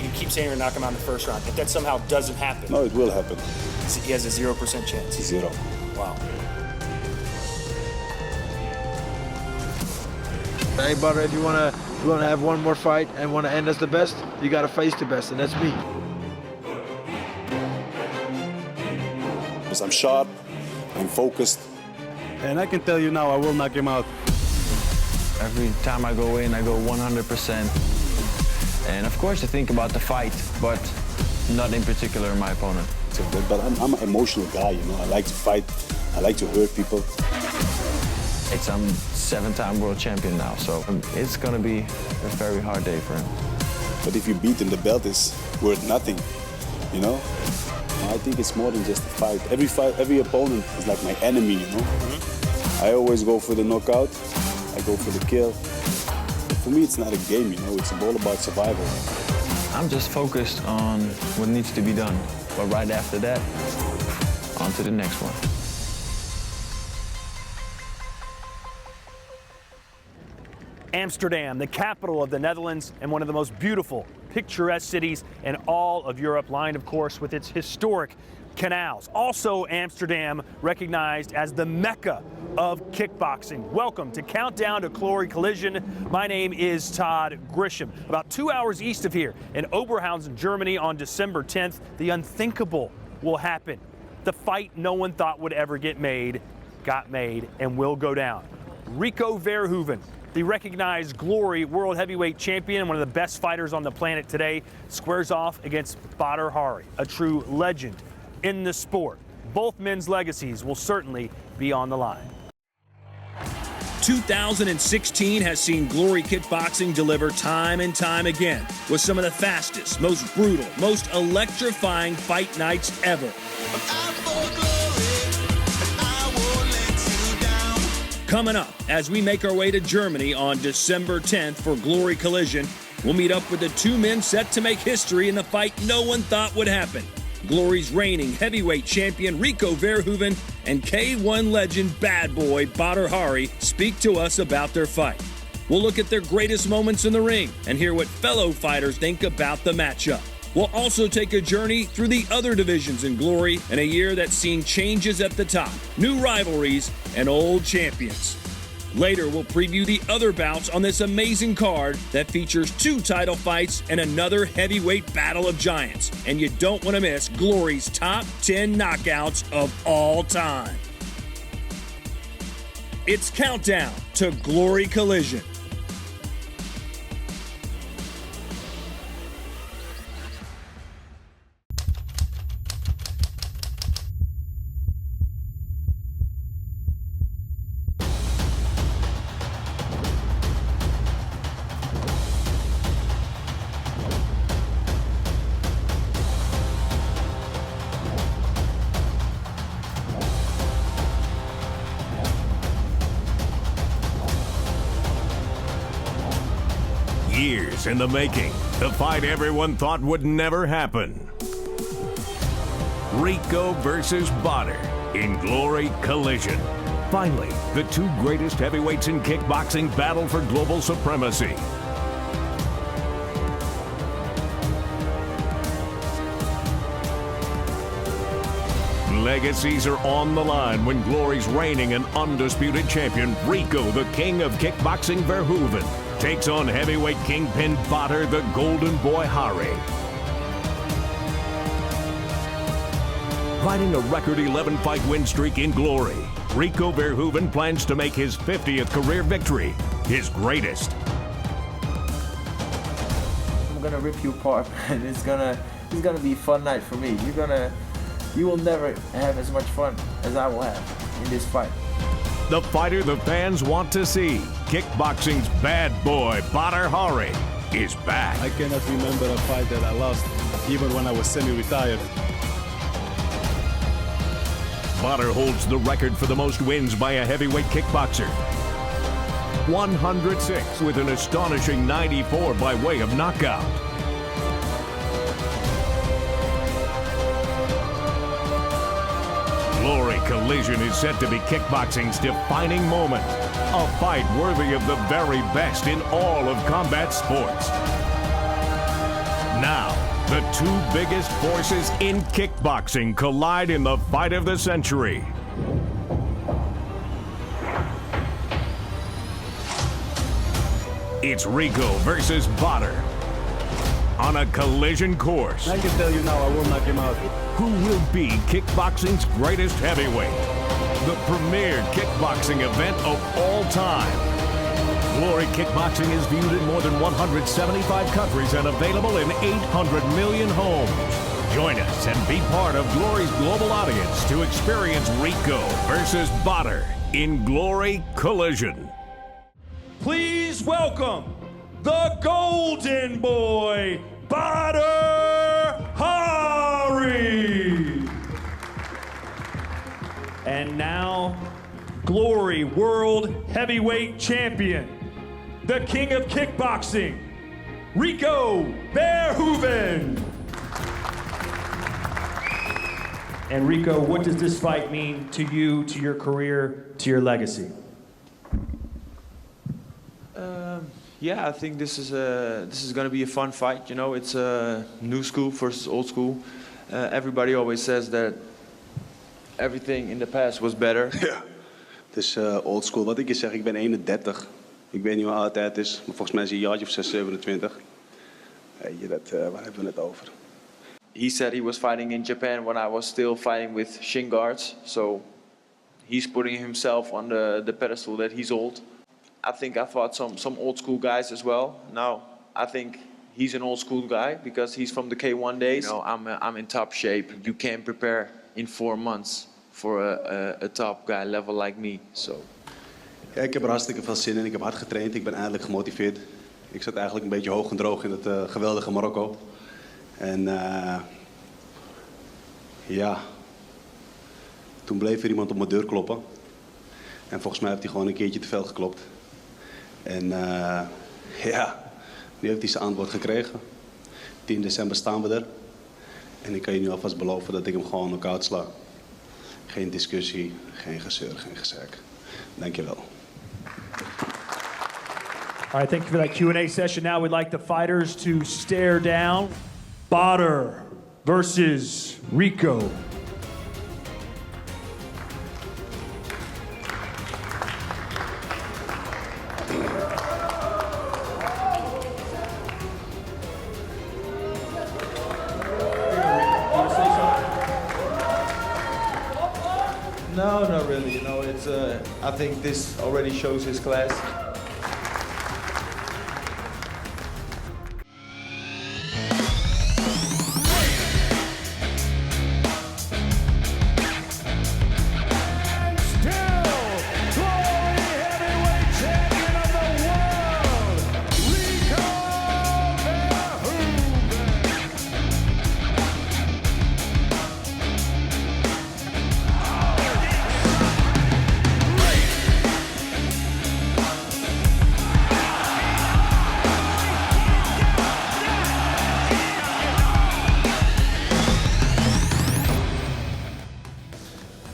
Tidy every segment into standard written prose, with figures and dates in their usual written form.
You keep saying you're going to knock him out in the first round. If that somehow doesn't happen. No, it will happen. He has a 0% chance. Zero. Wow. Hey, Badr, if you wanna have one more fight and wanna end as the best, you gotta face the best, and that's me. Because I'm sharp, I'm focused. And I can tell you now, I will knock him out. Every time I go in, I go 100%. And of course I think about the fight, but not in particular my opponent. But I'm an emotional guy, you know. I like to fight, I like to hurt people. I'm 7-time world champion now, so it's gonna be a very hard day for him. But if you beat him, the belt is worth nothing, you know? I think it's more than just a fight. Every opponent is like my enemy, you know? I always go for the knockout, I go for the kill. For me, it's not a game, you know? It's all about survival. I'm just focused on what needs to be done. But right after that, on to the next one. Amsterdam, the capital of the Netherlands and one of the most beautiful, picturesque cities in all of Europe, lined, of course, with its historic canals. Also, Amsterdam recognized as the Mecca of kickboxing. Welcome to Countdown to Glory Collision. My name is Todd Grisham. About 2 hours east of here in Oberhausen, Germany on December 10th, the unthinkable will happen. The fight no one thought would ever get made, got made, and will go down. Rico Verhoeven, the recognized Glory World Heavyweight Champion, one of the best fighters on the planet today, squares off against Badr Hari, a true legend in the sport. Both men's legacies will certainly be on the line. 2016 has seen Glory Kickboxing deliver time and time again with some of the fastest, most brutal, most electrifying fight nights ever. Coming up, as we make our way to Germany on December 10th for Glory Collision, we'll meet up with the two men set to make history in the fight no one thought would happen. Glory's reigning heavyweight champion Rico Verhoeven and K1 legend bad boy Badr Hari speak to us about their fight. We'll look at their greatest moments in the ring and hear what fellow fighters think about the matchup. We'll also take a journey through the other divisions in Glory in a year that's seen changes at the top, new rivalries, and old champions. Later, we'll preview the other bouts on this amazing card that features 2 title fights and another heavyweight battle of giants. And you don't want to miss Glory's top 10 knockouts of all time. It's Countdown to Glory Collision. Years in the making, the fight everyone thought would never happen. Rico versus Badr in Glory Collision. Finally, the 2 greatest heavyweights in kickboxing battle for global supremacy. Legacies are on the line when Glory's reigning and undisputed champion, Rico, the king of kickboxing Verhoeven, takes on heavyweight kingpin Badr, the Golden Boy Hari. Riding a record 11-fight win streak in Glory, Rico Verhoeven plans to make his 50th career victory his greatest. I'm gonna rip you apart, and it's gonna be a fun night for me. You will never have as much fun as I will have in this fight. The fighter the fans want to see, kickboxing's bad boy, Badr Hari, is back. I cannot remember a fight that I lost, even when I was semi-retired. Badr holds the record for the most wins by a heavyweight kickboxer. 106 with an astonishing 94 by way of knockout. Glory Collision is set to be kickboxing's defining moment. A fight worthy of the very best in all of combat sports. Now, the two biggest forces in kickboxing collide in the fight of the century. It's Rico versus Badr on a collision course. I can tell you now, I will knock him out. Who will be kickboxing's greatest heavyweight? The premier kickboxing event of all time. Glory Kickboxing is viewed in more than 175 countries and available in 800 million homes. Join us and be part of Glory's global audience to experience Rico versus Badr in Glory Collision. Please welcome the Golden Boy, Badr Hari. And now, Glory World Heavyweight Champion, the King of Kickboxing, Rico Verhoeven. And Rico, what does this fight mean to you, to your career, to your legacy? Yeah, I think this is going to be a fun fight. You know, it's new school versus old school. Everybody always says that everything in the past was better. Ja, het is old school. Wat ik je zeg, ik ben 31. Ik weet niet hoe oud het is, maar volgens mij is hij een jaartje of 6, 27. Waar hebben we het over? He said he was fighting in Japan when I was still fighting with shin guards. So he's putting himself on the pedestal that he's old. I think I fought some old school guys as well. Now I think he's an old school guy because he's from the K1 days. You know, I'm in top shape. You can't prepare in 4 months for a top guy level like me. So. Ja, ik heb er hartstikke veel zin in. Ik heb hard getraind. Ik ben eindelijk gemotiveerd. Ik zat eigenlijk een beetje hoog en droog in het geweldige Marokko. En ja, toen bleef er iemand op mijn deur kloppen. En volgens mij heeft hij gewoon een keertje te veel geklopt. En ja, nu heeft hij zijn antwoord gekregen. 10 december staan we er. En ik kan je nu alvast beloven dat ik hem gewoon knock-out sla. Geen discussie, geen gezeur, geen gezeik. Dankjewel. All right, thank you for that Q&A session. Now we'd like the fighters to stare down. Badr versus Rico. No, not really. You know, it's. I think this already shows his class.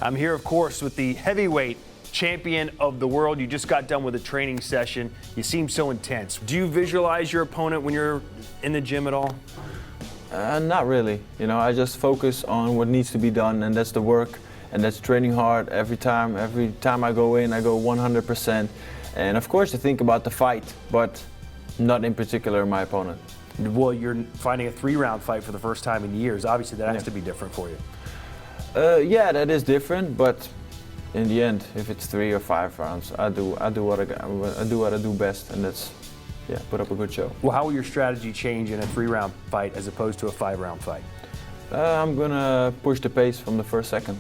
I'm here, of course, with the heavyweight champion of the world. You just got done with a training session. You seem so intense. Do you visualize your opponent when you're in the gym at all? Not really. You know, I just focus on what needs to be done, and that's the work, and that's training hard every time. Every time I go in, I go 100%. And of course, I think about the fight, but not in particular my opponent. Well, you're fighting a 3-round fight for the first time in years. Obviously, that has to be different for you. Yeah, that is different, but in the end, if it's 3 or 5 rounds, I do what I do best, and that's put up a good show. Well, how will your strategy change in a 3-round fight as opposed to a 5-round fight? I'm gonna push the pace from the first second.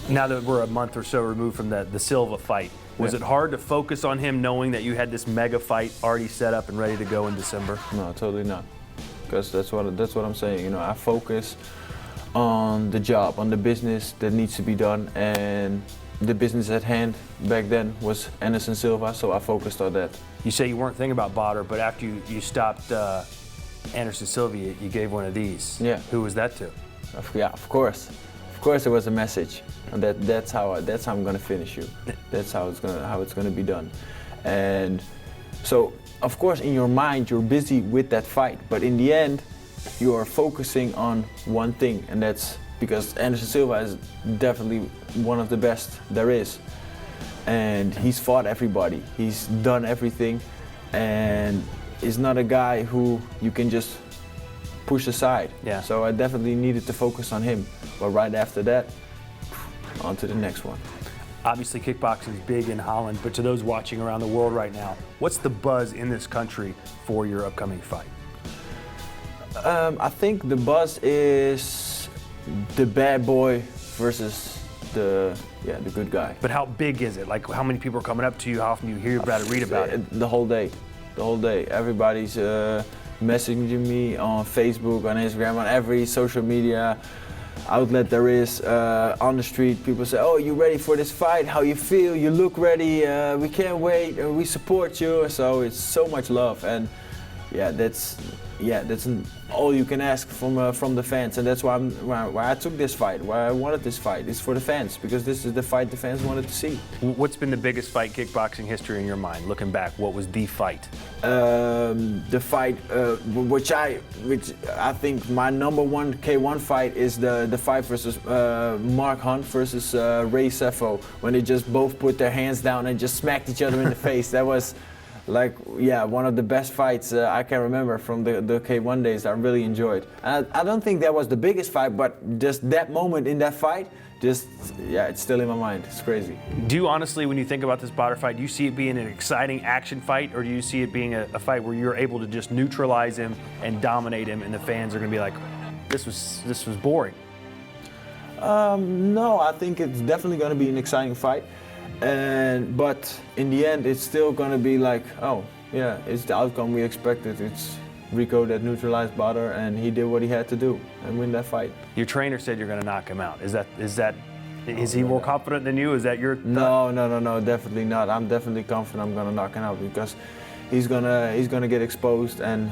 Now that we're a month or so removed from the Silva fight, was it hard to focus on him knowing that you had this mega fight already set up and ready to go in December? No, totally not, because that's what I'm saying. You know, I focus on the job, on the business that needs to be done, and the business at hand back then was Anderson Silva, so I focused on that. You say you weren't thinking about Badr, but after you stopped Anderson Silva, you gave one of these. Yeah. Who was that to? Of course. Of course, it was a message. That's how I'm gonna finish you. That's how it's gonna be done. And so of course, in your mind, you're busy with that fight, but in the end, you are focusing on one thing, and that's because Anderson Silva is definitely one of the best there is. And he's fought everybody, he's done everything, and is not a guy who you can just push aside. Yeah. So I definitely needed to focus on him. But right after that, on to the next one. Obviously, kickboxing is big in Holland, but to those watching around the world right now, what's the buzz in this country for your upcoming fight? I think the buzz is the bad boy versus the good guy. But how big is it? Like, how many people are coming up to you? How often do you hear about it, read about it? The whole day. Everybody's messaging me on Facebook, on Instagram, on every social media outlet there is. On the street, people say, "Oh, you ready for this fight? How you feel? You look ready. We can't wait. We support you." So it's so much love, and that's all you can ask from the fans, and that's why I took this fight. Why I wanted this fight is for the fans, because this is the fight the fans wanted to see. What's been the biggest fight kickboxing history in your mind? Looking back, what was the fight? The fight, which I think my number one K1 fight is the fight versus Mark Hunt versus Ray Sefo, when they just both put their hands down and just smacked each other in the face. That was one of the best fights I can remember from the K1 days. I really enjoyed. I don't think that was the biggest fight, but just that moment in that fight, it's still in my mind. It's crazy. Do you honestly, when you think about this Badr fight, do you see it being an exciting action fight, or do you see it being a fight where you're able to just neutralize him and dominate him, and the fans are going to be like, this was boring? No, I think it's definitely going to be an exciting fight. But in the end, it's still going to be like, oh, yeah, it's the outcome we expected. It's Rico that neutralized Badr, and he did what he had to do and win that fight. Your trainer said you're going to knock him out. Is he more confident than you? Is that your thought? No, definitely not. I'm definitely confident I'm going to knock him out, because he's gonna get exposed, and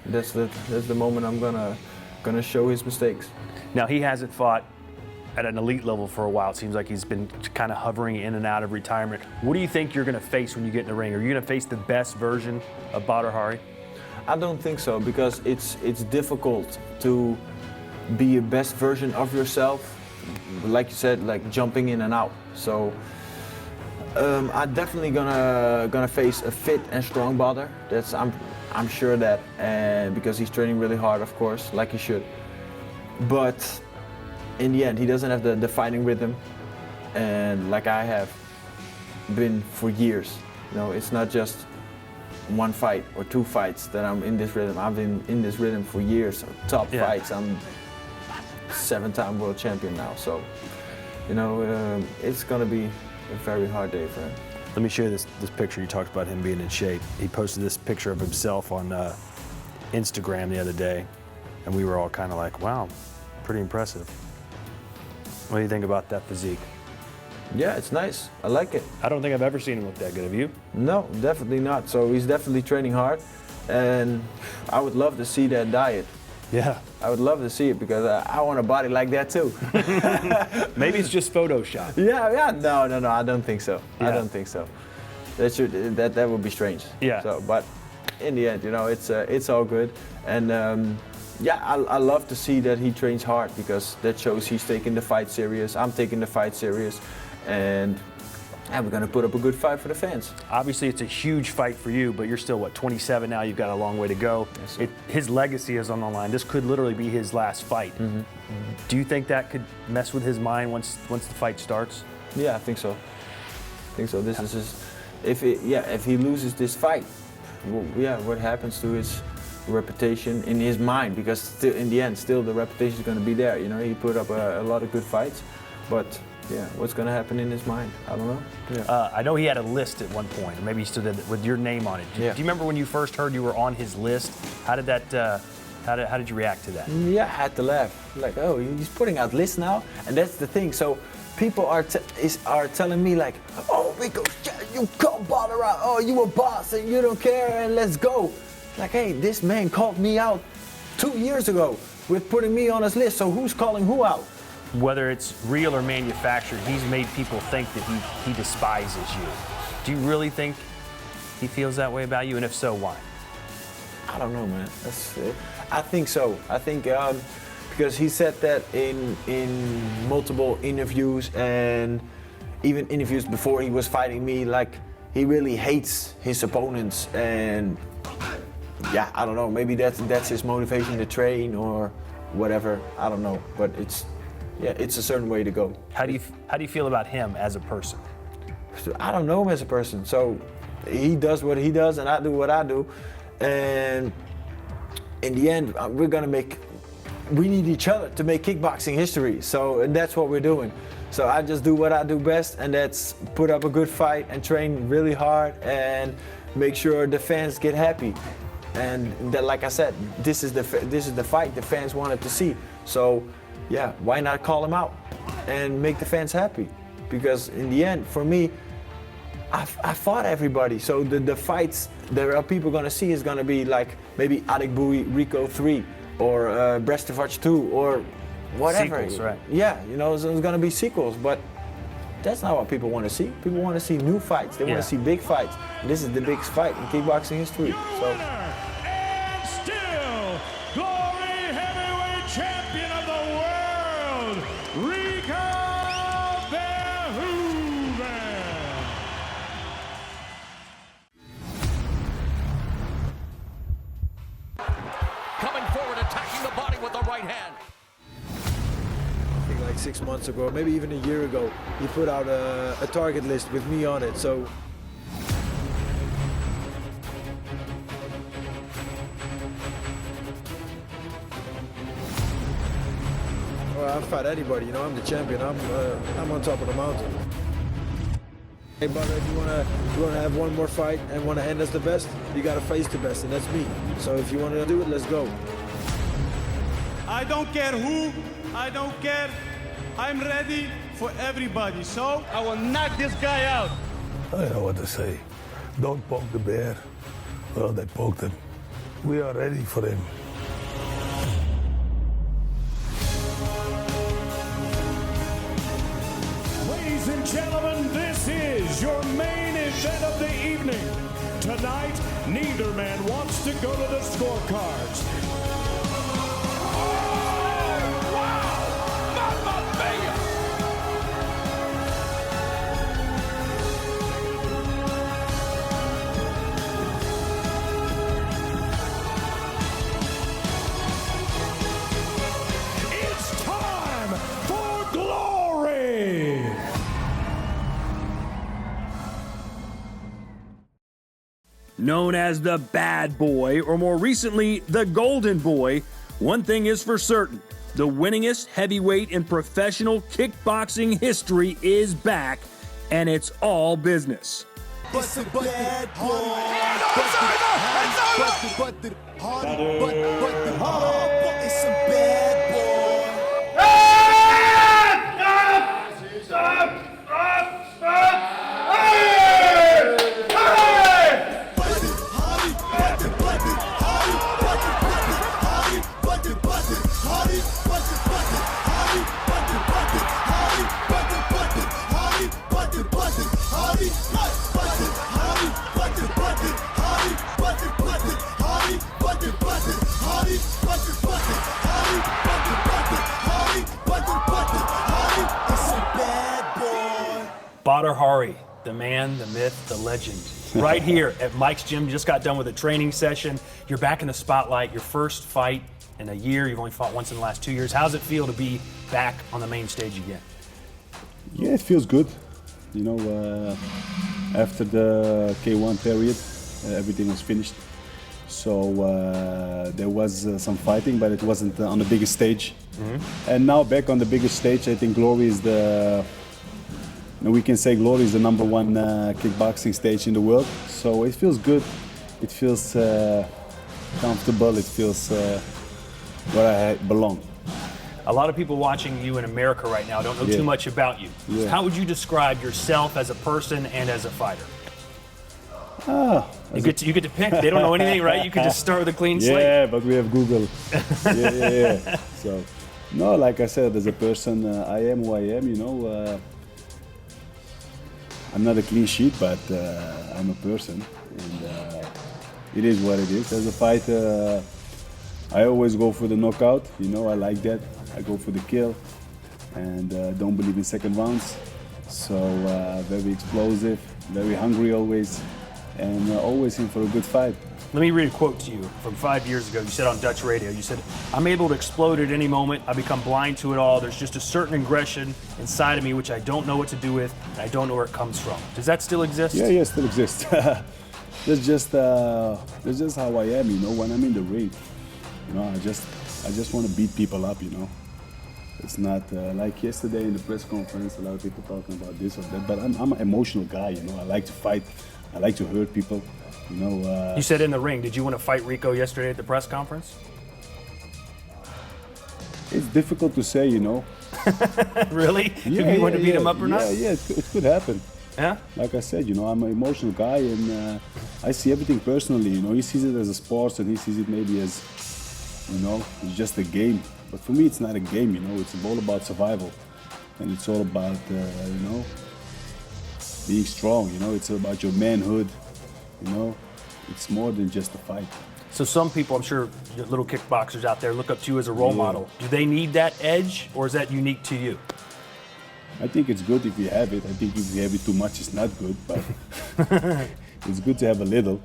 that's the moment I'm gonna show his mistakes. Now, he hasn't fought at an elite level for a while. It seems like he's been kind of hovering in and out of retirement. What do you think you're going to face when you get in the ring? Are you going to face the best version of Badr Hari? I don't think so, because it's difficult to be a best version of yourself, like you said, like jumping in and out. So I'm definitely gonna face a fit and strong Badr. I'm sure that, and because he's training really hard, of course, like he should. But in the end, he doesn't have the fighting rhythm, and like I have been for years. You know, it's not just one fight or two fights that I'm in this rhythm. I've been in this rhythm for years. So top fights. I'm 7-time world champion now. So, you know, it's gonna be a very hard day for him. Let me show you this picture. You talked about him being in shape. He posted this picture of himself on Instagram the other day, and we were all kind of like, wow, pretty impressive. What do you think about that physique? Yeah, it's nice. I like it. I don't think I've ever seen him look that good. Have you? No, definitely not. So he's definitely training hard, and I would love to see that diet. Yeah. I would love to see it, because I want a body like that too. Maybe it's just Photoshop. Yeah. No. I don't think so. Yeah. I don't think so. That would be strange. Yeah. So, but in the end, you know, it's all good, and I love to see that he trains hard, because that shows he's taking the fight serious. I'm taking the fight serious, and we're gonna put up a good fight for the fans. Obviously, it's a huge fight for you, but you're still, 27 now? You've got a long way to go. Yes, his legacy is on the line. This could literally be his last fight. Mm-hmm. Do you think that could mess with his mind once the fight starts? Yeah, I think so. This is his. If he loses this fight, what happens to his reputation in his mind? Because still, in the end, still the reputation is going to be there. You know, he put up a lot of good fights, but what's going to happen in his mind? I don't know. Yeah. I know he had a list at one point, or maybe he still did it with your name on it. Do you remember when you first heard you were on his list? How did that? How did you react to that? Yeah, I had to laugh. Like, oh, he's putting out lists now, and that's the thing. So people are telling me like, oh, Rico, you called Badr out. Oh, you a boss and you don't care, and let's go. Like, hey, this man called me out 2 years ago with putting me on his list. So who's calling who out? Whether it's real or manufactured, he's made people think that he despises you. Do you really think he feels that way about you? And if so, why? I don't know, man. I think so. I think because he said that in multiple interviews and even interviews before he was fighting me, like he really hates his opponents, and yeah, I don't know. Maybe that's his motivation to train or whatever. I don't know, but it's a certain way to go. How do you feel about him as a person? I don't know him as a person. So he does what he does, and I do what I do, and in the end, we need each other to make kickboxing history. So, and that's what we're doing. So I just do what I do best, and that's put up a good fight and train really hard and make sure the fans get happy. And that, like I said, this is the fight the fans wanted to see. So yeah, why not call him out and make the fans happy? Because in the end, for me, I fought everybody. So the fights there are people gonna see is gonna be like maybe Adekbui, Rico 3, or Brestavac 2, or whatever. Sequels, right? Yeah, you know, so it's gonna be sequels, but that's not what people want to see. People want to see new fights. They want to see big fights. This is the biggest fight in kickboxing history. So. And still, Glory Heavyweight Champion of the World, Rico Verhoeven. Coming forward, attacking the body with the right hand. I think like 6 months ago, maybe even a year ago, he put out a target list with me on it. So well, I'll fight anybody, you know, I'm the champion, I'm on top of the mountain. Hey brother, if you wanna have one more fight and wanna end as the best, you gotta face the best, and that's me. So if you wanna do it, let's go. I don't care who, I don't care. I'm ready for everybody, so I will knock this guy out. I know what to say. Don't poke the bear. Well, they poked him. We are ready for him. Ladies and gentlemen, this is your main event of the evening. Tonight, neither man wants to go to the scorecards. It's time for glory! Known as the Bad Boy, or more recently, the Golden Boy, one thing is for certain. The winningest heavyweight in professional kickboxing history is back, and it's all business. It's a bad boy. Badr Hari. It's a bad boy. Badr Hari, the man, the myth, the legend. Right here at Mike's Gym. Just got done with a training session. You're back in the spotlight. Your first fight in a year. You've only fought once in the last 2 years. How's it feel to be back on the main stage again? Yeah, it feels good. You know, after the K1 period, everything was finished. So there was some fighting, but it wasn't on the biggest stage. Mm-hmm. And now back on the biggest stage, I think Glory is we can say Glory is the #1 kickboxing stage in the world. So it feels good. It feels comfortable. It feels where I belong. A lot of people watching you in America right now don't know too much about you. Yeah. How would you describe yourself as a person and as a fighter? You get to pick. They don't know anything, right? You could just start with a clean slate. Yeah, but we have Google. yeah. So, no, like I said, as a person, I am who I am. You know, I'm not a clean sheet, but I'm a person, and it is what it is. As a fighter, I always go for the knockout. You know, I like that. I go for the kill, and don't believe in second rounds. So very explosive, very hungry always, and always in for a good fight. Let me read a quote to you from 5 years ago. You said on Dutch radio, you said, "I'm able to explode at any moment. I become blind to it all. There's just a certain aggression inside of me which I don't know what to do with, and I don't know where it comes from." Does that still exist? Yeah, still exists. That's just how I am, you know. When I'm in the ring, you know, I just want to beat people up, you know. It's not like yesterday in the press conference, a lot of people talking about this or that, but I'm an emotional guy, you know. I like to fight. I like to hurt people, you know. You said in the ring. Did you want to fight Rico yesterday at the press conference? It's difficult to say, you know. Really? Did you want to beat him up or not? Yeah, it could happen. Yeah? Like I said, you know, I'm an emotional guy, and I see everything personally, you know. He sees it as a sport, and he sees it maybe as, you know, it's just a game. But for me, it's not a game, you know. It's all about survival, and it's all about, you know, being strong, you know. It's about your manhood, you know. It's more than just a fight. So some people, I'm sure little kickboxers out there, look up to you as a role model. Do they need that edge, or is that unique to you? I think it's good if you have it. I think if you have it too much, it's not good, but it's good to have a little.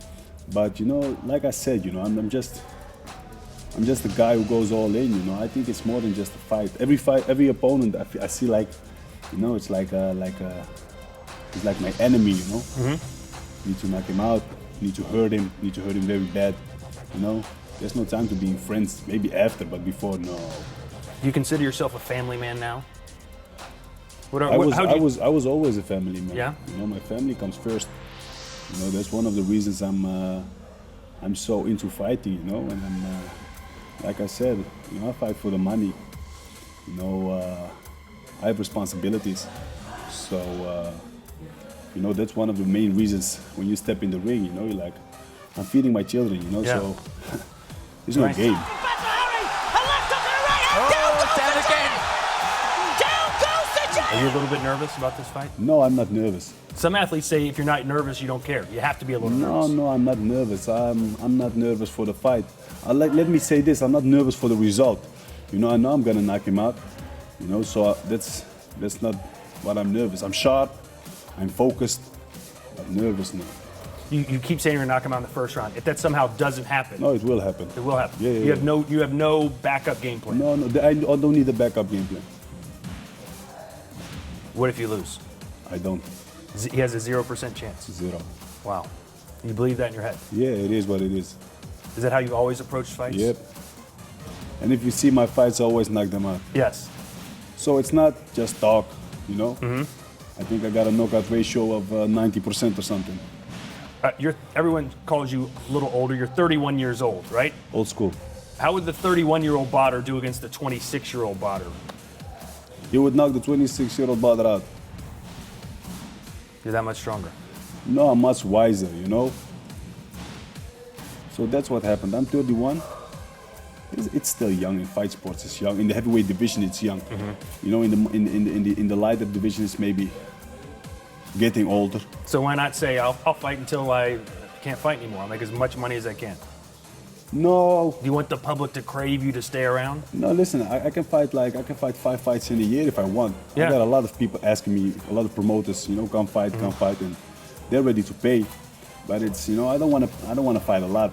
But, you know, like I said, you know, I'm just a guy who goes all in, you know. I think it's more than just a fight. Every opponent, I see like, you know, it's like it's like my enemy, you know. Need to knock him out, need to hurt him very bad, you know. There's no time to being friends, maybe after, but before, no. Do you consider yourself a family man now? I was always a family man. Yeah? You know, my family comes first. You know, that's one of the reasons I'm so into fighting, you know, and I'm, like I said, you know, I fight for the money. You know, I have responsibilities. So, you know, that's one of the main reasons when you step in the ring, you know, you're like, I'm feeding my children, you know, so there's no game. Are you a little bit nervous about this fight? No, I'm not nervous. Some athletes say if you're not nervous, you don't care. You have to be a little nervous. No, I'm not nervous. I'm not nervous for the fight. Let me say this, I'm not nervous for the result. You know, I know I'm gonna knock him out. You know, so that's not what I'm nervous. I'm sharp, I'm focused, but nervous no. You keep saying you're gonna knock him out in the first round. If that somehow doesn't happen. No, it will happen. It will happen. Yeah. You have no backup game plan. No, I don't need a backup game plan. What if you lose? I don't. He has a 0% chance. Zero. Wow. You believe that in your head? Yeah, it is what it is. Is that how you've always approached fights? Yep. And if you see my fights, I always knock them out. Yes. So it's not just talk, you know? I think I got a knockout ratio of 90% or something. Everyone calls you a little older. You're 31 years old, right? Old school. How would the 31-year-old Badr do against the 26-year-old Badr? He would knock the 26-year-old Badr out. You're that much stronger. No, I'm much wiser, you know? So that's what happened. I'm 31. It's still young in fight sports. It's young in the heavyweight division. It's young. You know, in the lighter division, it's maybe getting older. So why not say I'll fight until I can't fight anymore? I'll make as much money as I can. No. Do you want the public to crave you to stay around? No, listen. I can fight 5 fights in a year if I want. Yeah. I got a lot of people asking me, a lot of promoters, you know, come fight, and they're ready to pay. But it's, you know, I don't want to fight a lot.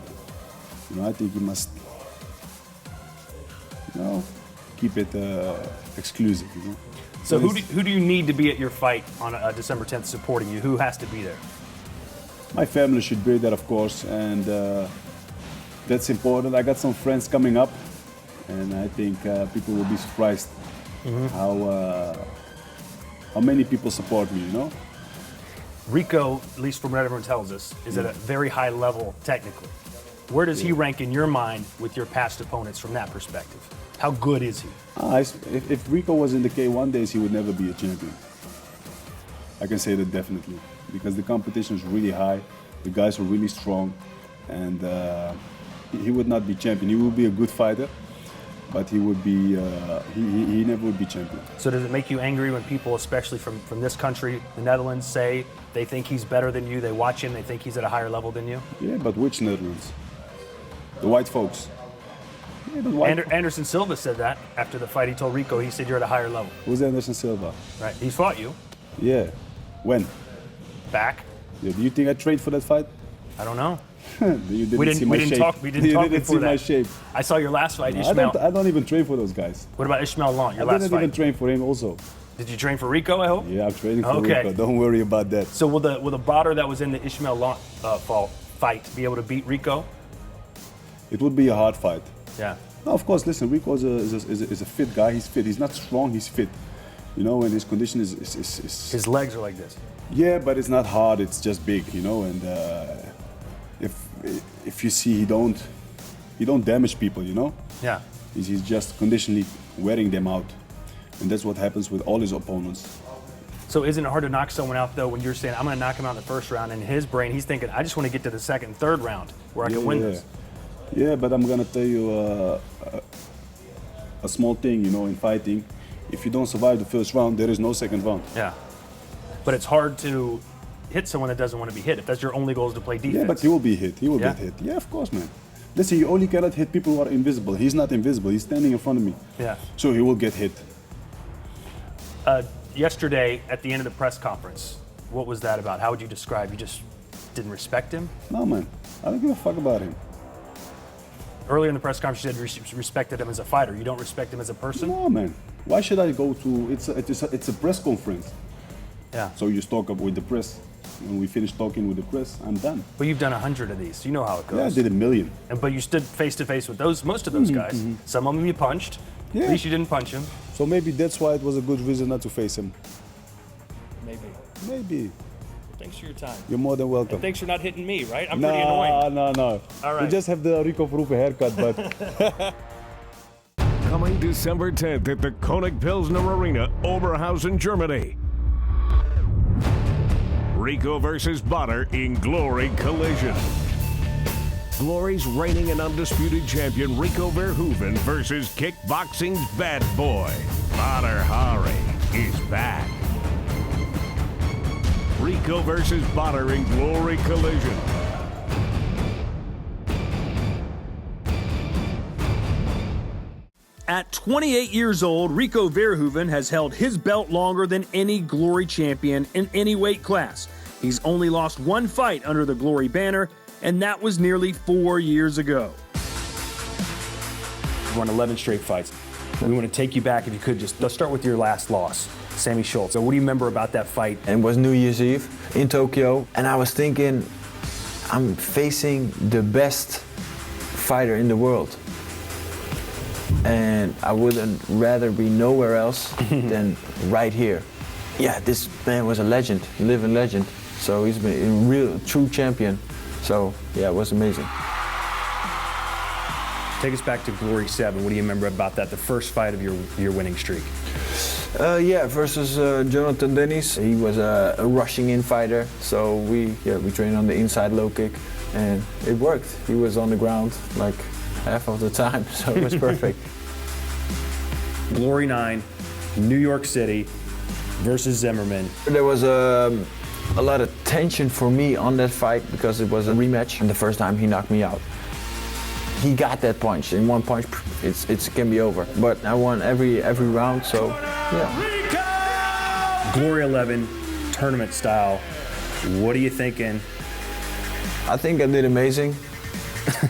You know, I think you must, you know, keep it exclusive. You know. So who do you need to be at your fight on December 10th supporting you? Who has to be there? My family should be there, of course, and that's important. I got some friends coming up, and I think people will be surprised how many people support me, you know? Rico, at least from what everyone tells us, is at a very high level technically. Where does he rank in your mind with your past opponents from that perspective? How good is he? If Rico was in the K1 days, he would never be a champion. I can say that definitely, because the competition is really high, the guys are really strong, and he would not be champion. He would be a good fighter, but he would be, he never would be champion. So does it make you angry when people, especially from this country, the Netherlands, say they think he's better than you, they watch him, they think he's at a higher level than you? Yeah, but which Netherlands? The white folks. Yeah, the white Anderson Silva said that after the fight. He told Rico, he said you're at a higher level. Who's Anderson Silva? Right, he's fought you. Yeah. When? Back. Yeah, do you think I trained for that fight? I don't know. You didn't see my shape. We didn't you talk didn't before see that. my shape. I saw your last fight, No, Ishmael. I don't even train for those guys. What about Ishmael Long, your I last didn't fight? even train for him also. Did you train for Rico, I hope? Yeah, I'm training for Okay. Rico. Don't worry about that. So will the Badr that was in the Ishmael Long fight be able to beat Rico? It would be a hard fight. Yeah. No, of course, listen, Rico is a fit guy. He's fit. He's not strong, he's fit. You know, and his condition is His legs are like this. Yeah, but it's not hard, it's just big, you know, and if you see he don't damage people, you know? Yeah. He's just conditionally wearing them out. And that's what happens with all his opponents. So isn't it hard to knock someone out, though, when you're saying, I'm going to knock him out in the first round, and in his brain, he's thinking, I just want to get to the second and third round where I can win this. Yeah, but I'm gonna tell you a small thing, you know, in fighting. If you don't survive the first round, there is no second round. Yeah. But it's hard to hit someone that doesn't want to be hit. If that's your only goal is to play defense. Yeah, but he will be hit. He will Yeah? get hit. Yeah, of course, man. Listen, you only cannot hit people who are invisible. He's not invisible. He's standing in front of me. Yeah. So he will get hit. Yesterday, at the end of the press conference, what was that about? How would you describe? You just didn't respect him? No, man. I don't give a fuck about him. Earlier in the press conference, you said you respected him as a fighter. You don't respect him as a person? No, man. Why should I go to? It's a press conference. Yeah. So you talk up with the press. When we finish talking with the press, I'm done. But you've done 100 of these. You know how it goes. Yeah, I did 1,000,000. But you stood face to face with most of those guys. Some of them you punched. Yeah. At least you didn't punch him. So maybe that's why it was a good reason not to face him. Maybe. Maybe. Thanks for your time. You're more than welcome. And thanks for not hitting me, right? I'm pretty annoying. No. All right. You just have the Rico Verhoeven haircut, but... Coming December 10th at the Koenig Pilsner Arena, Oberhausen, Germany. Rico versus Badr in Glory Collision. Glory's reigning and undisputed champion Rico Verhoeven versus kickboxing's bad boy, Badr Hari, is back. Rico versus Badr in Glory Collision. At 28 years old, Rico Verhoeven has held his belt longer than any Glory champion in any weight class. He's only lost one fight under the Glory banner, and that was nearly 4 years ago. You won 11 straight fights. We want to take you back, if you could, let's start with your last loss, Sammy Schultz. So what do you remember about that fight? And it was New Year's Eve in Tokyo, and I was thinking, I'm facing the best fighter in the world. And I wouldn't rather be nowhere else than right here. Yeah, this man was a legend, living legend. So he's been a real, true champion. So yeah, it was amazing. Take us back to Glory 7. What do you remember about that, the first fight of your winning streak? Yeah, versus Jonathan Dennis. He was a rushing in fighter. So we trained on the inside low kick, and it worked. He was on the ground like half of the time, so it was perfect. Glory 9, New York City versus Zimmerman. There was a lot of tension for me on that fight because it was a rematch, and the first time he knocked me out. He got that punch. In one punch, it can be over. But I won every round, so yeah. Glory 11, tournament style. What are you thinking? I think I did amazing.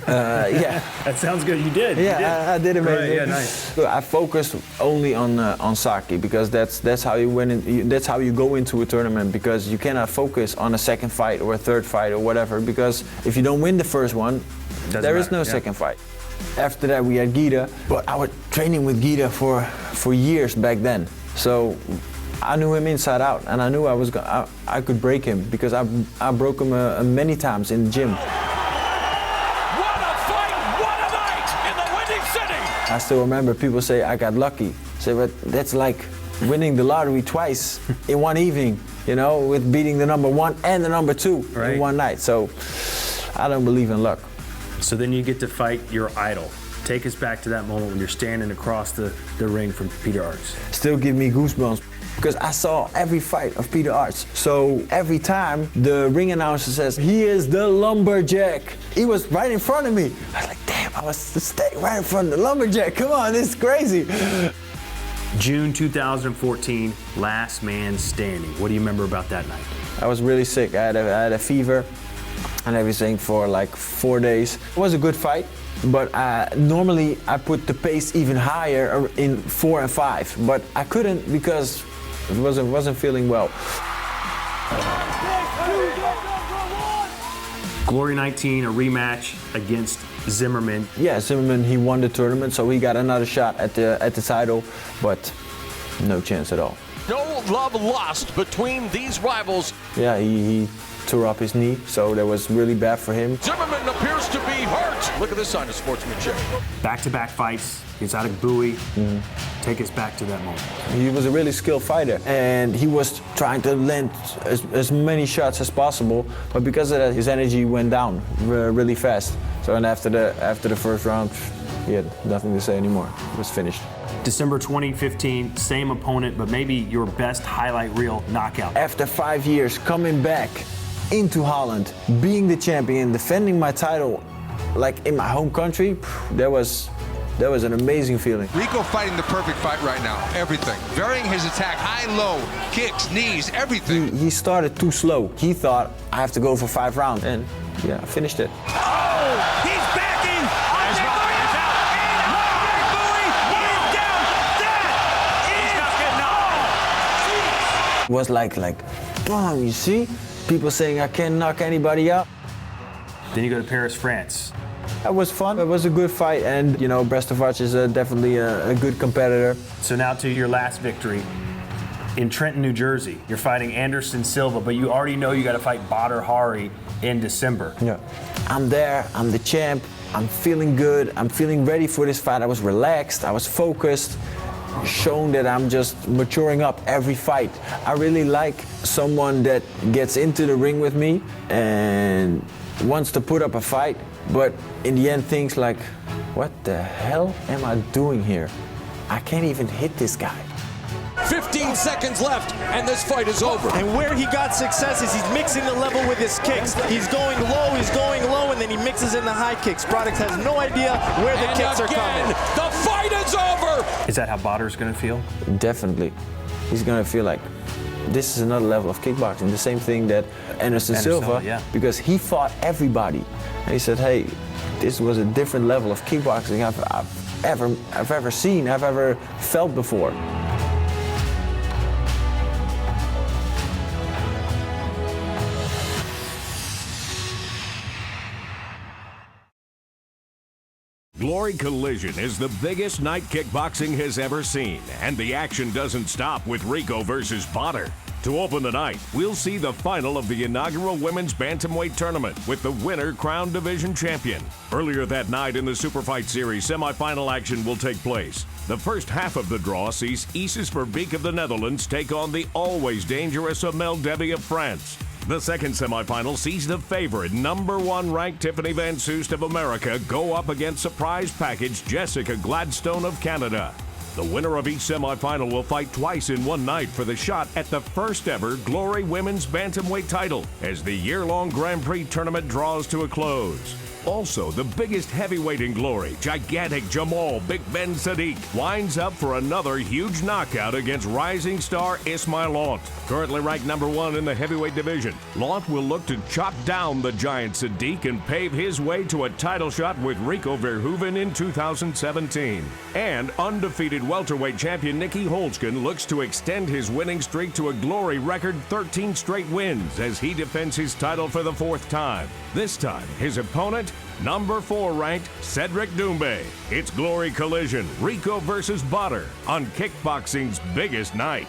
Yeah. That sounds good. You did. Yeah, I did amazing. Right, yeah, nice. So I focused only on Saki because that's how you win. That's how you go into a tournament, because you cannot focus on a second fight or a third fight or whatever, because if you don't win the first one, there is no second fight. After that we had Gita, but I was training with Gita for years back then. So I knew him inside out, and I knew I could break him because I broke him many times in the gym. I still remember people say I got lucky. Say, but that's like winning the lottery twice in one evening, you know, with beating the number 1 and the number 2 in one night. So I don't believe in luck. So then you get to fight your idol, Take us back to that moment when you're standing across the ring from Peter Aerts. Still give me goosebumps because I saw every fight of Peter Aerts. So every time the ring announcer says, he is the lumberjack, he was right in front of me. I was like, damn, I was staying right in front of the lumberjack. Come on, this is crazy. June 2014, last man standing. What do you remember about that night? I was really sick. I had a fever and everything for like 4 days. It was a good fight, but normally I put the pace even higher in 4 and 5, but I couldn't because it wasn't feeling well. Glory 19, a rematch against Zimmerman. Yeah, Zimmerman, he won the tournament, so he got another shot at the title, but no chance at all. No love lost between these rivals. Yeah, he tore up his knee, so that was really bad for him. Zimmerman appears to be hurt. Look at this sign of sportsmanship. Back-to-back fights, gets out of Bowie. Take us back to that moment. He was a really skilled fighter, and he was trying to land as many shots as possible, but because of that, his energy went down really fast. So and after the first round, he had nothing to say anymore. It was finished. December 2015, same opponent, but maybe your best highlight reel knockout. After 5 years, coming back into Holland, being the champion, defending my title, like in my home country, that was an amazing feeling. Rico fighting the perfect fight right now, everything. Varying his attack, high, low, kicks, knees, everything. He started too slow. He thought, I have to go for 5 rounds, and yeah, I finished it. Oh, he's backing. It was like, boom, you see? People saying I can't knock anybody out. Then you go to Paris, France. That was fun. It was a good fight, and you know, Brestovac is definitely a good competitor. So now to your last victory. In Trenton, New Jersey, you're fighting Anderson Silva, but you already know you got to fight Badr Hari in December. Yeah. I'm there, I'm the champ, I'm feeling good, I'm feeling ready for this fight. I was relaxed, I was focused, shown that I'm just maturing up every fight. I really like someone that gets into the ring with me and wants to put up a fight, but in the end thinks like, what the hell am I doing here? I can't even hit this guy. 15 seconds left, and this fight is over. And where he got success is he's mixing the level with his kicks. He's going low, and then he mixes in the high kicks. Brodix has no idea where the kicks are coming. The fight is over! Is that how Badr's going to feel? Definitely. He's going to feel like this is another level of kickboxing. The same thing that Anderson Silva, yeah. Because he fought everybody. And he said, hey, this was a different level of kickboxing I've ever seen, I've ever felt before. Glory Collision is the biggest night kickboxing has ever seen, and the action doesn't stop with Rico versus Badr. To open the night, we'll see the final of the inaugural women's bantamweight tournament with the winner crowned division champion. Earlier that night in the Super Fight Series, semifinal action will take place. The first half of the draw sees Isis Verbeek of the Netherlands take on the always dangerous Amel Debbie of France. The second semifinal sees the favorite #1 ranked Tiffany Van Soest of America go up against surprise package Jessica Gladstone of Canada. The winner of each semifinal will fight twice in one night for the shot at the first ever Glory Women's Bantamweight title as the year-long Grand Prix tournament draws to a close. Also, the biggest heavyweight in Glory, gigantic Jamal Big Ben Sadiq, winds up for another huge knockout against rising star Ismail Lant. Currently ranked #1 in the heavyweight division, Lant will look to chop down the giant Sadiq and pave his way to a title shot with Rico Verhoeven in 2017. And undefeated welterweight champion Nicky Holzken looks to extend his winning streak to a Glory record 13 straight wins as he defends his title for the 4th time. This time, his opponent, #4 ranked Cedric Doumbé. It's Glory Collision, Rico versus Badr on kickboxing's biggest night.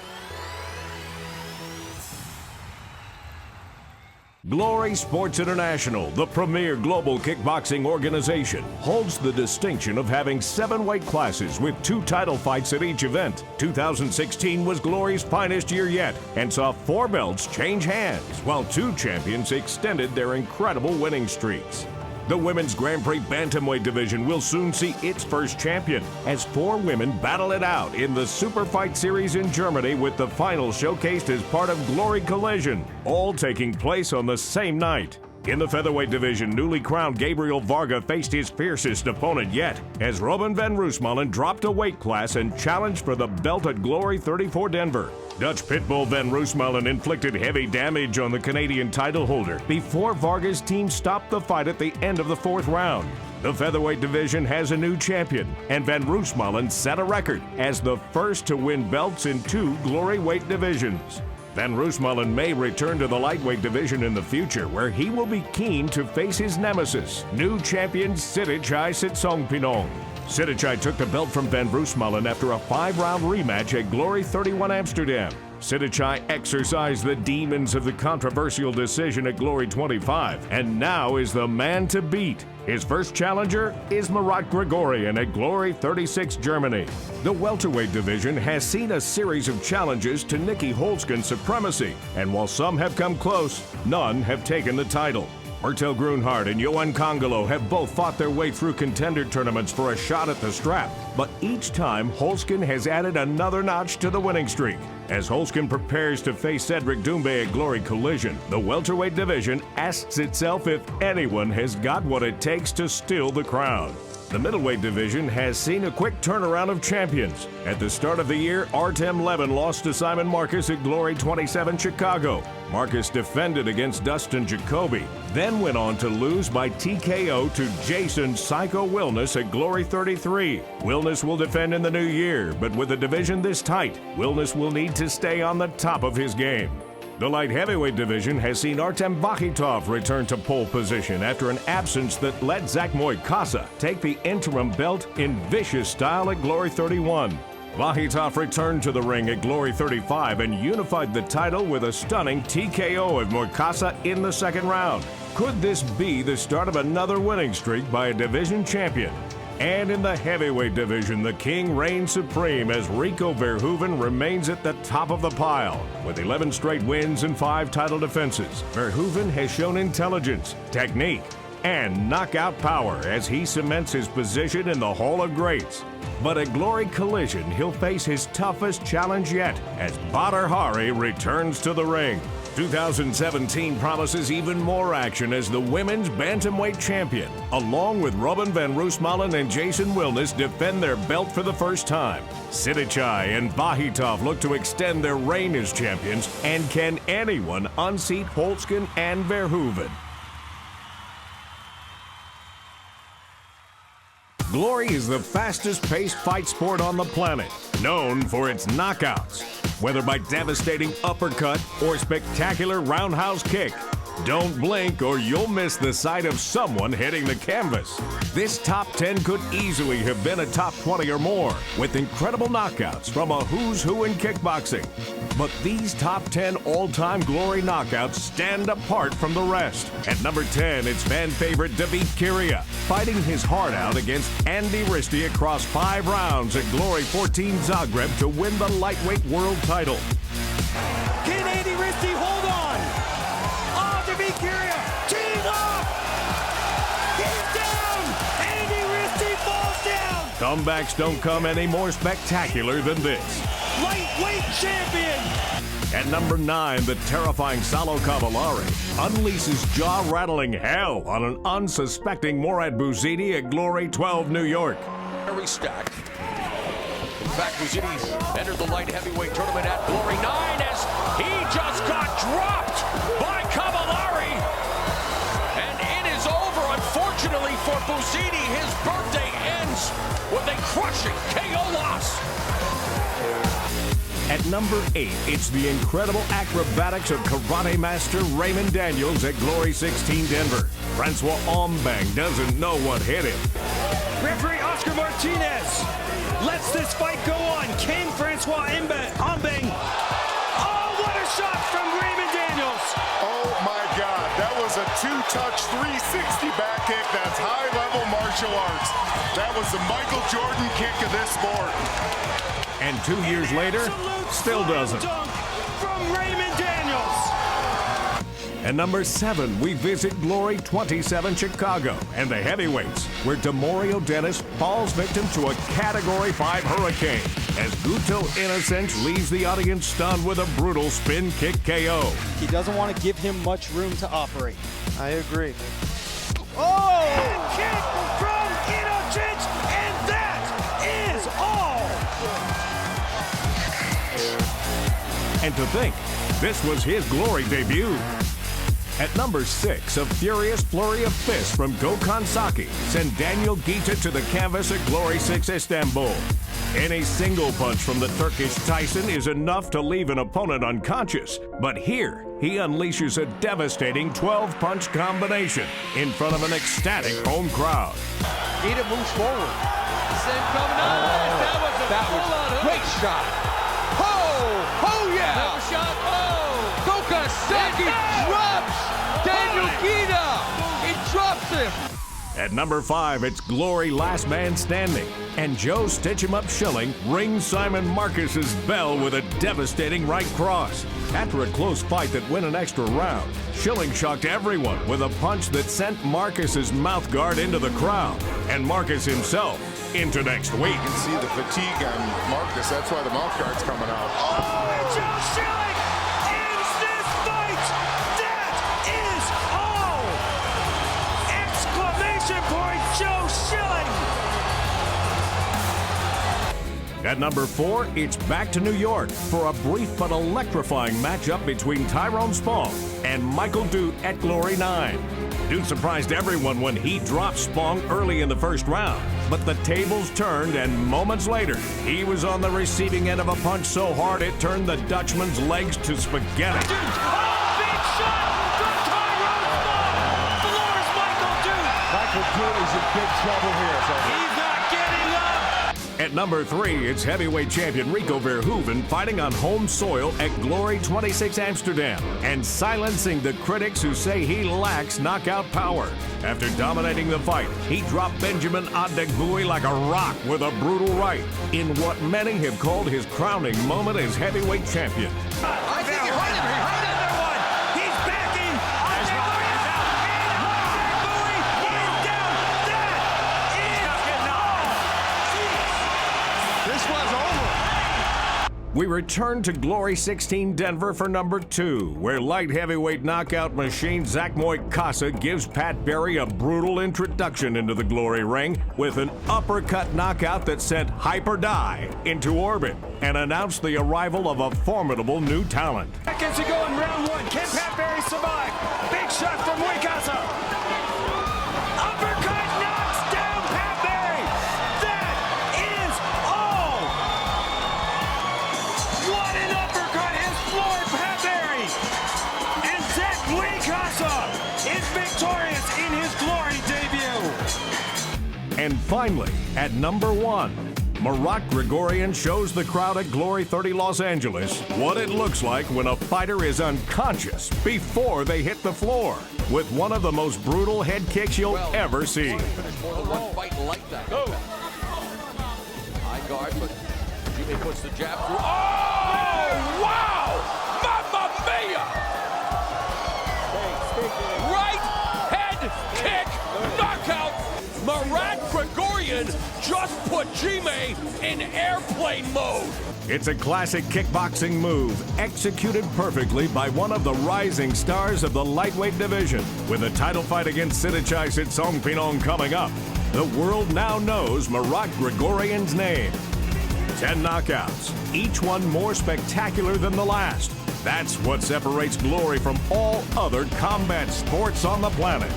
Glory Sports International, the premier global kickboxing organization, holds the distinction of having 7 weight classes with 2 title fights at each event. 2016 was Glory's finest year yet and saw 4 belts change hands, while 2 champions extended their incredible winning streaks. The Women's Grand Prix Bantamweight division will soon see its first champion as 4 women battle it out in the Super Fight Series in Germany, with the final showcased as part of Glory Collision, all taking place on the same night. In the featherweight division, newly crowned Gabriel Varga faced his fiercest opponent yet as Robin van Roosmalen dropped a weight class and challenged for the belt at Glory 34 Denver. Dutch Pitbull van Roosmalen inflicted heavy damage on the Canadian title holder before Varga's team stopped the fight at the end of the 4th round. The featherweight division has a new champion, and van Roosmalen set a record as the first to win belts in 2 Glory weight divisions. Van Roosmalen may return to the lightweight division in the future, where he will be keen to face his nemesis, new champion Sitthichai Sitsongpeenong. Sitthichai took the belt from van Roosmalen after a 5-round rematch at Glory 31 Amsterdam. Sitthichai exercised the demons of the controversial decision at Glory 25 and now is the man to beat. His first challenger is Murat Grigorian at Glory 36 Germany. The welterweight division has seen a series of challenges to Nikki Holzken's supremacy, and while some have come close, none have taken the title. Bertel Grunhard and Johan Congolo have both fought their way through contender tournaments for a shot at the strap, but each time Holzken has added another notch to the winning streak. As Holzken prepares to face Cedric Doumbé at Glory Collision, the welterweight division asks itself if anyone has got what it takes to steal the crown. The middleweight division has seen a quick turnaround of champions. At the start of the year, Artem Levin lost to Simon Marcus at Glory 27 Chicago. Marcus defended against Dustin Jacoby, then went on to lose by TKO to Jason Psycho Wilness at Glory 33. Wilness will defend in the new year, but with the division this tight, Wilness will need to stay on the top of his game. The light heavyweight division has seen Artem Vakhitov return to pole position after an absence that let Zach Moikasa take the interim belt in vicious style at Glory 31. Vakhitov returned to the ring at Glory 35 and unified the title with a stunning TKO of Moikasa in the 2nd round. Could this be the start of another winning streak by a division champion? And in the heavyweight division, the king reigns supreme as Rico Verhoeven remains at the top of the pile. With 11 straight wins and 5 title defenses, Verhoeven has shown intelligence, technique, and knockout power as he cements his position in the Hall of Greats. But at Glory Collision, he'll face his toughest challenge yet as Badr Hari returns to the ring. 2017 promises even more action as the women's bantamweight champion, along with Robin van Roosmalen and Jason Wilness, defend their belt for the first time. Sitthichai and Vakhitov look to extend their reign as champions, and can anyone unseat Holzken and Verhoeven? Glory is the fastest-paced fight sport on the planet, known for its knockouts. Whether by devastating uppercut or spectacular roundhouse kick, don't blink or you'll miss the sight of someone hitting the canvas. This top 10 could easily have been a top 20 or more, with incredible knockouts from a who's who in kickboxing. But these top 10 all-time Glory knockouts stand apart from the rest. At number 10, it's fan favorite David Kiria, fighting his heart out against Andy Risti across 5 rounds at Glory 14 Zagreb to win the lightweight world title. Can Andy Risti hold on? Oh, David Kiria, team up! He's down! Andy Risti falls down! Comebacks don't come any more spectacular than this. Lightweight champion! At number 9, the terrifying Salo Cavallari unleashes jaw-rattling hell on an unsuspecting Morad Bouzidi at Glory 12 New York. Very stacked. In fact, Bouzidi entered the light heavyweight tournament at Glory 9 as he just got dropped by Cavallari. And it is over, unfortunately for Bouzidi. His birthday ends with a crushing KO loss. At number 8, it's the incredible acrobatics of karate master Raymond Daniels at Glory 16 Denver. Francois Ombang doesn't know what hit him. Referee Oscar Martinez lets this fight go on. Can Francois Ombang? Oh, what a shot from Raymond Daniels! Oh my God, that was a 2-touch 360 back kick. That's high-level martial arts. That was the Michael Jordan kick of this sport. And 2 years later, still doesn't. Dunk from Raymond Daniels. At number 7, we visit Glory 27 Chicago and the heavyweights, where Demorio Dennis falls victim to a Category 5 hurricane as Guto Innocent leaves the audience stunned with a brutal spin kick KO. He doesn't want to give him much room to operate. I agree. Oh! Head kick from Innocent, and that is all! And to think, this was his Glory debut. At number 6, a furious flurry of fists from Gökhan Saki sent Daniel Gita to the canvas at Glory 6 Istanbul. Any single punch from the Turkish Tyson is enough to leave an opponent unconscious, but here he unleashes a devastating 12-punch combination in front of an ecstatic home crowd. Gita moves forward. Send coming up. That was a great shot. Oh yeah! Another shot. Gökhan Saki drops Daniel Gita. He drops him. At number 5, it's Glory Last Man Standing, and Joe Stitch-em-up Schilling rings Simon Marcus's bell with a devastating right cross. After a close fight that went an extra round, Schilling shocked everyone with a punch that sent Marcus's mouth guard into the crowd, and Marcus himself into next week. You can see the fatigue on Marcus. That's why the mouth guard's coming out. Oh, Joe Schilling ends this fight! That is all! Exclamation point, Joe Schilling! At number 4, it's back to New York for a brief but electrifying matchup between Tyrone Spong and Michael Dute at Glory 9. Dute surprised everyone when he dropped Spong early in the first round, but the tables turned, and moments later, he was on the receiving end of a punch so hard it turned the Dutchman's legs to spaghetti. Big shot from Tyrone Spong! Floors Michael Dute! Michael Dute is in big trouble here. He's not getting up! At number 3, it's heavyweight champion Rico Verhoeven fighting on home soil at Glory 26 Amsterdam and silencing the critics who say he lacks knockout power. After dominating the fight, he dropped Benjamin Adegbuyi like a rock with a brutal right in what many have called his crowning moment as heavyweight champion. I think you heard him. He heard another one. He's backing. Adegbuyi is out. And Adegbuyi is down. That is all. This one's over. We return to Glory 16 Denver for number 2, where light heavyweight knockout machine Zach Moikasa gives Pat Barry a brutal introduction into the Glory ring with an uppercut knockout that sent Hyper Die into orbit and announced the arrival of a formidable new talent. Seconds to go in round 1. Can Pat Barry survive? Big shot from Moikasa. Uppercut knocks down Pat Barry. That is all. What an uppercut has floored Pat Barry. And Zach Moikasa is victorious in his Glory debut. And finally, at number 1, Marat Grigorian shows the crowd at Glory 30 Los Angeles what it looks like when a fighter is unconscious before they hit the floor with one of the most brutal head kicks you'll ever see. Finished more than one fight like that. High guard, but Jimmy puts the jab through. Oh, wow! Mamma mia! Right head kick knockout. Marat Grigorian just put Jimmy in airplane mode. It's a classic kickboxing move, executed perfectly by one of the rising stars of the lightweight division. With a title fight against Sidichai Sitsongpinong coming up, the world now knows Marat Grigorian's name. 10 knockouts, each one more spectacular than the last. That's what separates Glory from all other combat sports on the planet.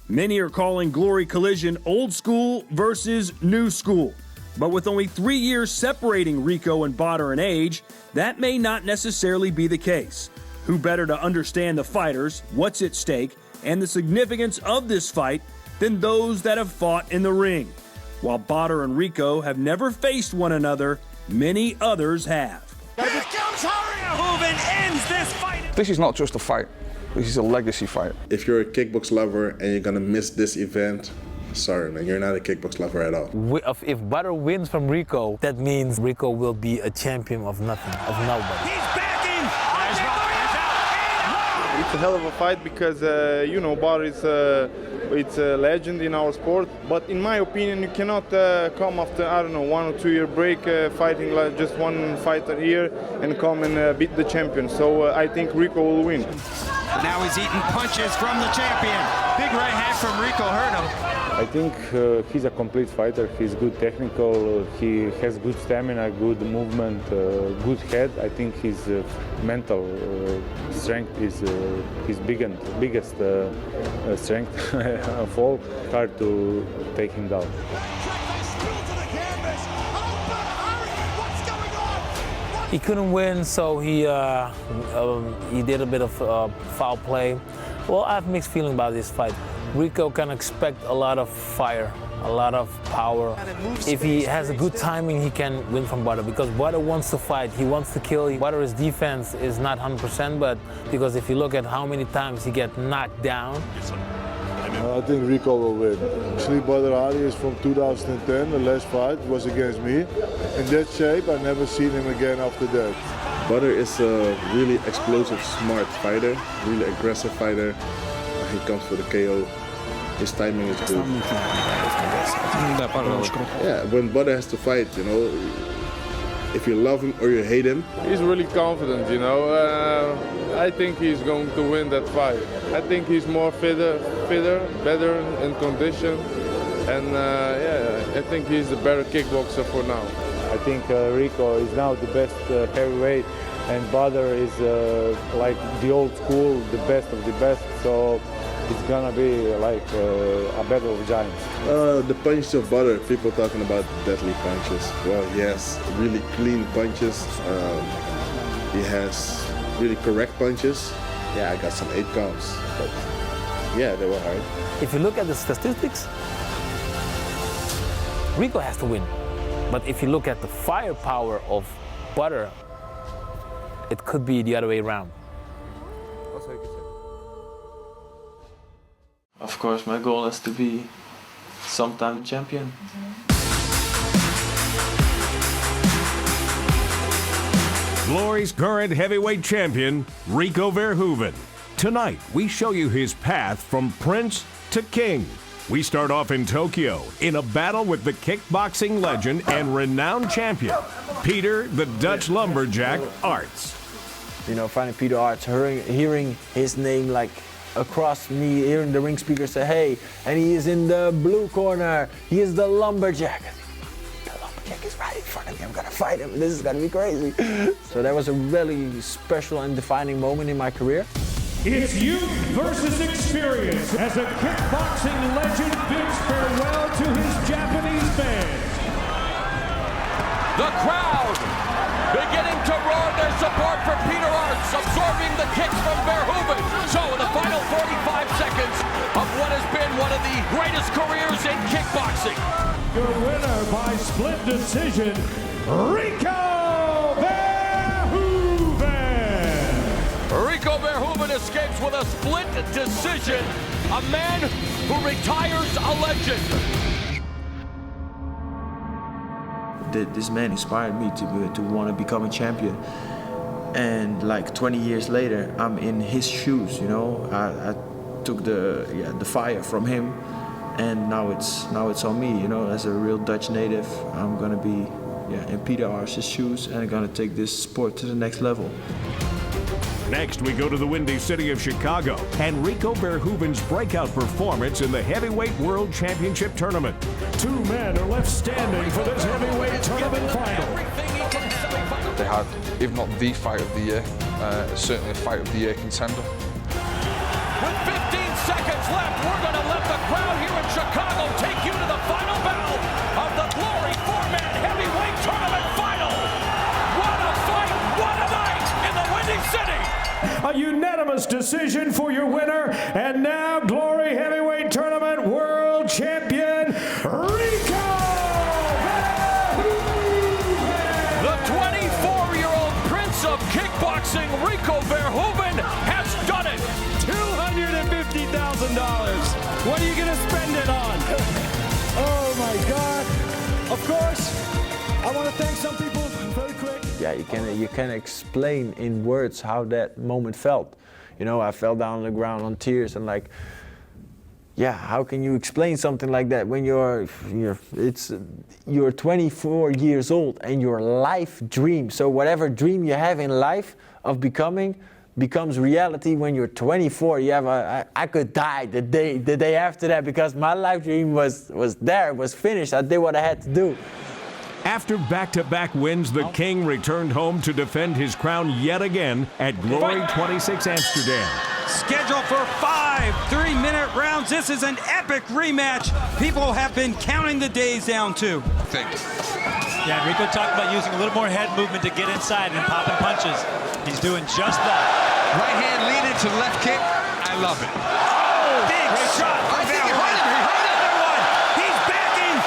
Many are calling Glory Collision old school versus new school. But with only 3 years separating Rico and Badr in age, that may not necessarily be the case. Who better to understand the fighters, what's at stake, and the significance of this fight than those that have fought in the ring? While Badr and Rico have never faced one another, many others have. Here comes Hari! Verhoeven ends this fight! This is not just a fight. This is a legacy fight. If you're a kickbox lover and you're gonna miss this event, sorry, man, you're not a kickbox lover at all. If Badr wins from Rico, that means Rico will be a champion of nothing, of nobody. It's a hell of a fight because, you know, Badr is it's a legend in our sport. But in my opinion, you cannot come after, I don't know, 1 or 2 year break fighting like just one fighter here and come and beat the champion. So I think Rico will win. Now he's eating punches from the champion. Big right hand from Rico hurt him. I think he's a complete fighter. He's good technical. He has good stamina, good movement, good head. I think his mental strength is his biggest strength of all. Hard to take him down. He couldn't win, so he did a bit of foul play. Well, I have mixed feeling about this fight. Rico can expect a lot of fire, a lot of power. If he has a good timing, he can win from Badr because Badr wants to fight. He wants to kill. Badr's defense is not 100%, but because if you look at how many times he gets knocked down. I think Rico will win. Actually, Badr Hari is from 2010. The last fight was against me. In that shape, I never seen him again after that. Badr is a really explosive, smart fighter, really aggressive fighter. He comes for the KO. His timing is good. Yeah, when Badr has to fight, you know, if you love him or you hate him. He's really confident, you know. I think he's going to win that fight. I think he's more fitter, better in condition. And yeah, I think he's a better kickboxer for now. I think Rico is now the best heavyweight, and Badr is like the old school, the best of the best. So it's gonna be like a battle of giants. The punches of Badr, people talking about deadly punches. Well, he has really clean punches. He has really correct punches. Yeah, I got some 8 counts, but yeah, they were hard. If you look at the statistics, Rico has to win. But if you look at the firepower of Badr, it could be the other way around. Of course, my goal is to be sometime champion. Glory's current heavyweight champion, Rico Verhoeven. Tonight, we show you his path from prince to king. We start off in Tokyo in a battle with the kickboxing legend and renowned champion, Peter the Dutch Lumberjack Arts. You know, finding Peter Arts, hearing his name like across me, hearing the ring speaker say, hey, and he is in the blue corner, he is the lumberjack. The lumberjack is right in front of me, I'm gonna fight him, this is gonna be crazy. So that was a really special and defining moment in my career. It's youth versus experience as a kickboxing legend bids farewell to his Japanese fans. The crowd beginning to roar their support for Peter Arts, absorbing the kicks from Verhoeven. So in the final 45 seconds of what has been one of the greatest careers in kickboxing. Your winner by split decision, Rico Verhoeven. Rico Verhoeven escapes with a split decision. A man who retires a legend. This man inspired me to want to become a champion. And like 20 years later, I'm in his shoes, you know. I took the fire from him, and now it's on me, you know. As a real Dutch native, I'm gonna be in Peter Arts' shoes, and I'm gonna take this sport to the next level. Next, we go to the windy city of Chicago and Rico Verhoeven's breakout performance in the Heavyweight World Championship Tournament. 2 men are left standing for this heavyweight tournament final. They had, if not the fight of the year, certainly a fight of the year contender. With 15 seconds left, we're going to let the crowd here in Chicago take you to the final battle of the Glory 4-man heavyweight tournament final. What a fight, what a night in the Windy City. A unanimous decision for your winner, and now Glory Heavyweight Tournament World Champion, Rico Verhoeven! The 24-year-old prince of kickboxing, Rico Verhoeven, has done it! $250,000. What are you going to spend it on? Of course, I want to thank some people very quick. Yeah, you can explain in words how that moment felt. You know, I fell down on the ground on tears and like, yeah, how can you explain something like that when you're 24 years old and your life dream, so whatever dream you have in life of becoming becomes reality when you're 24. You have I could die the day after that because my life dream was finished. I did what I had to do. After back-to-back wins, the King returned home to defend his crown yet again at Glory 26 Amsterdam. Scheduled for 5 3-minute rounds. This is an epic rematch. People have been counting the days down too. Yeah, Rico talked about using a little more head movement to get inside and popping punches. He's doing just that. Right hand lead into the left kick. I love it. Oh, big shot. I think he hurt him. He hurt him. Everyone, he's backing.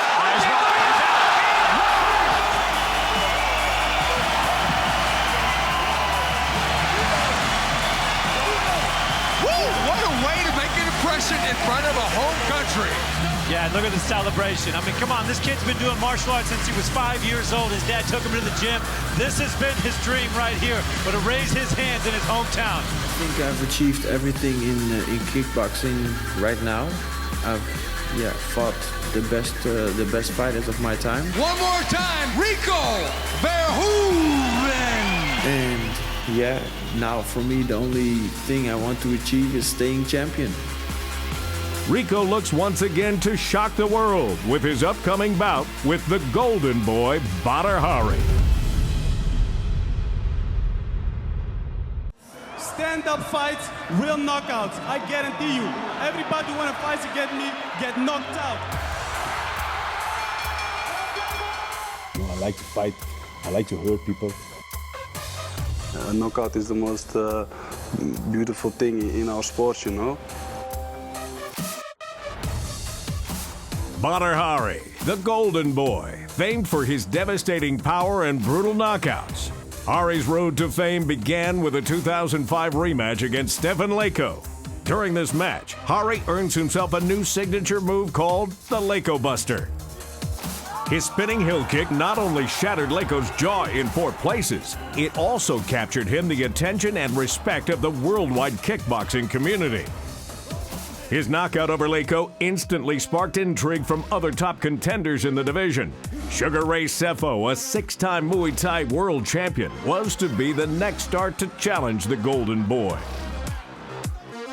Woo! What a way to make an impression in front of a home country. Yeah, look at the celebration. I mean, come on, this kid's been doing martial arts since he was 5 years old. His dad took him to the gym. This has been his dream right here, but to raise his hands in his hometown. I think I've achieved everything in kickboxing right now. I've fought the best fighters of my time. One more time, Rico Verhoeven. And yeah, now for me the only thing I want to achieve is staying champion. Rico looks once again to shock the world with his upcoming bout with the Golden Boy, Badr Hari. Stand-up fights, real knockouts. I guarantee you. Everybody who wanna fight against me get knocked out. You know, I like to fight. I like to hurt people. A knockout is the most beautiful thing in our sport, you know. Badr Hari, the Golden Boy, famed for his devastating power and brutal knockouts. Hari's road to fame began with a 2005 rematch against Stefan Leko. During this match, Hari earns himself a new signature move called the Leko Buster. His spinning heel kick not only shattered Leko's jaw in 4 places, it also captured him the attention and respect of the worldwide kickboxing community. His knockout over Leko instantly sparked intrigue from other top contenders in the division. Sugar Ray Sefo, a 6-time Muay Thai world champion, was to be the next star to challenge the Golden Boy.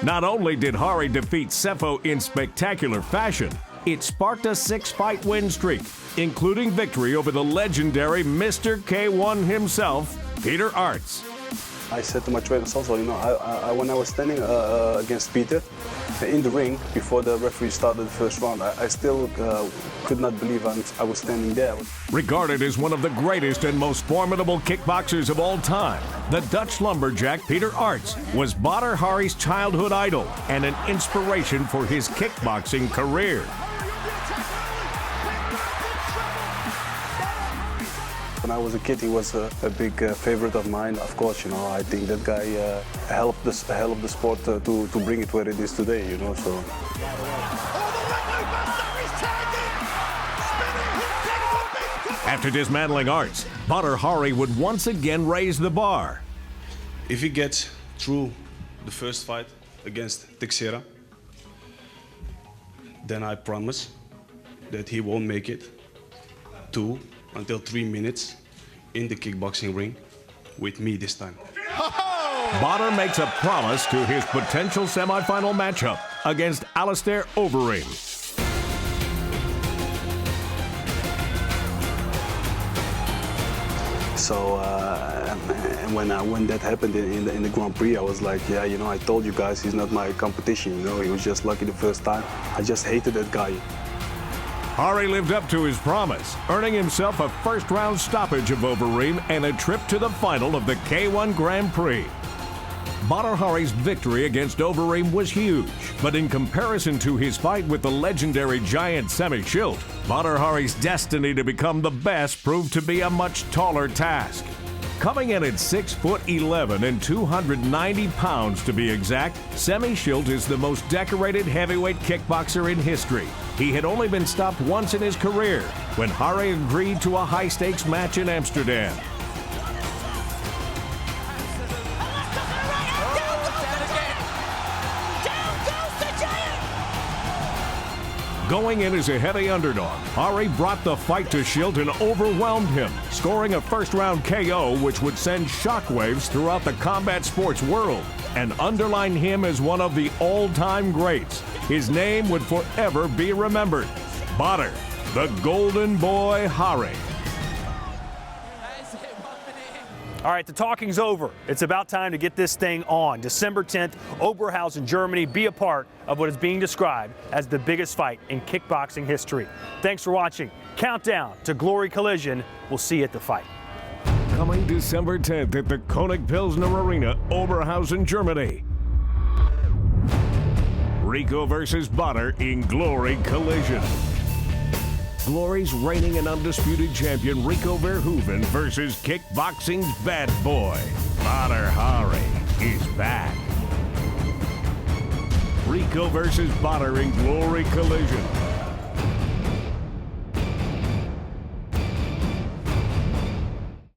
Not only did Hari defeat Sefo in spectacular fashion, it sparked a 6-fight win streak, including victory over the legendary Mr. K1 himself, Peter Arts. I said to my trainers also, you know, when I was standing against Peter in the ring before the referee started the first round, I still could not believe I was standing there. Regarded as one of the greatest and most formidable kickboxers of all time, the Dutch lumberjack Peter Arts was Badr Hari's childhood idol and an inspiration for his kickboxing career. When I was a kid, he was a big favorite of mine. Of course, you know, I think that guy helped the sport to bring it where it is today, you know, so. After dismantling Arts, Badr Hari would once again raise the bar. If he gets through the first fight against Teixeira, then I promise that he won't make it 2 until 3 minutes in the kickboxing ring with me this time. Badr makes a promise to his potential semifinal matchup against Alistair Overeem. So when that happened in the Grand Prix, I was like, yeah, you know, I told you guys he's not my competition. You know, he was just lucky the first time. I just hated that guy. Hari lived up to his promise, earning himself a first-round stoppage of Overeem and a trip to the final of the K1 Grand Prix. Badr Hari's victory against Overeem was huge, but in comparison to his fight with the legendary giant Semi Schilt, Badr Hari's destiny to become the best proved to be a much taller task. Coming in at 6'11" and 290 pounds to be exact, Semmy Schilt is the most decorated heavyweight kickboxer in history. He had only been stopped once in his career, when Hari agreed to a high-stakes match in Amsterdam. Going in as a heavy underdog, Hari brought the fight to Schilt and overwhelmed him, scoring a first-round KO which would send shockwaves throughout the combat sports world and underline him as one of the all-time greats. His name would forever be remembered. Badr, the Golden Boy Hari. All right, the talking's over. It's about time to get this thing on. December 10th, Oberhausen, Germany. Be a part of what is being described as the biggest fight in kickboxing history. Thanks for watching. Countdown to Glory Collision. We'll see you at the fight. Coming December 10th at the König Pilsner Arena, Oberhausen, Germany. Rico versus Badr in Glory Collision. Glory's reigning and undisputed champion Rico Verhoeven versus kickboxing's bad boy, Badr Hari, is back. Rico versus Badr in Glory Collision.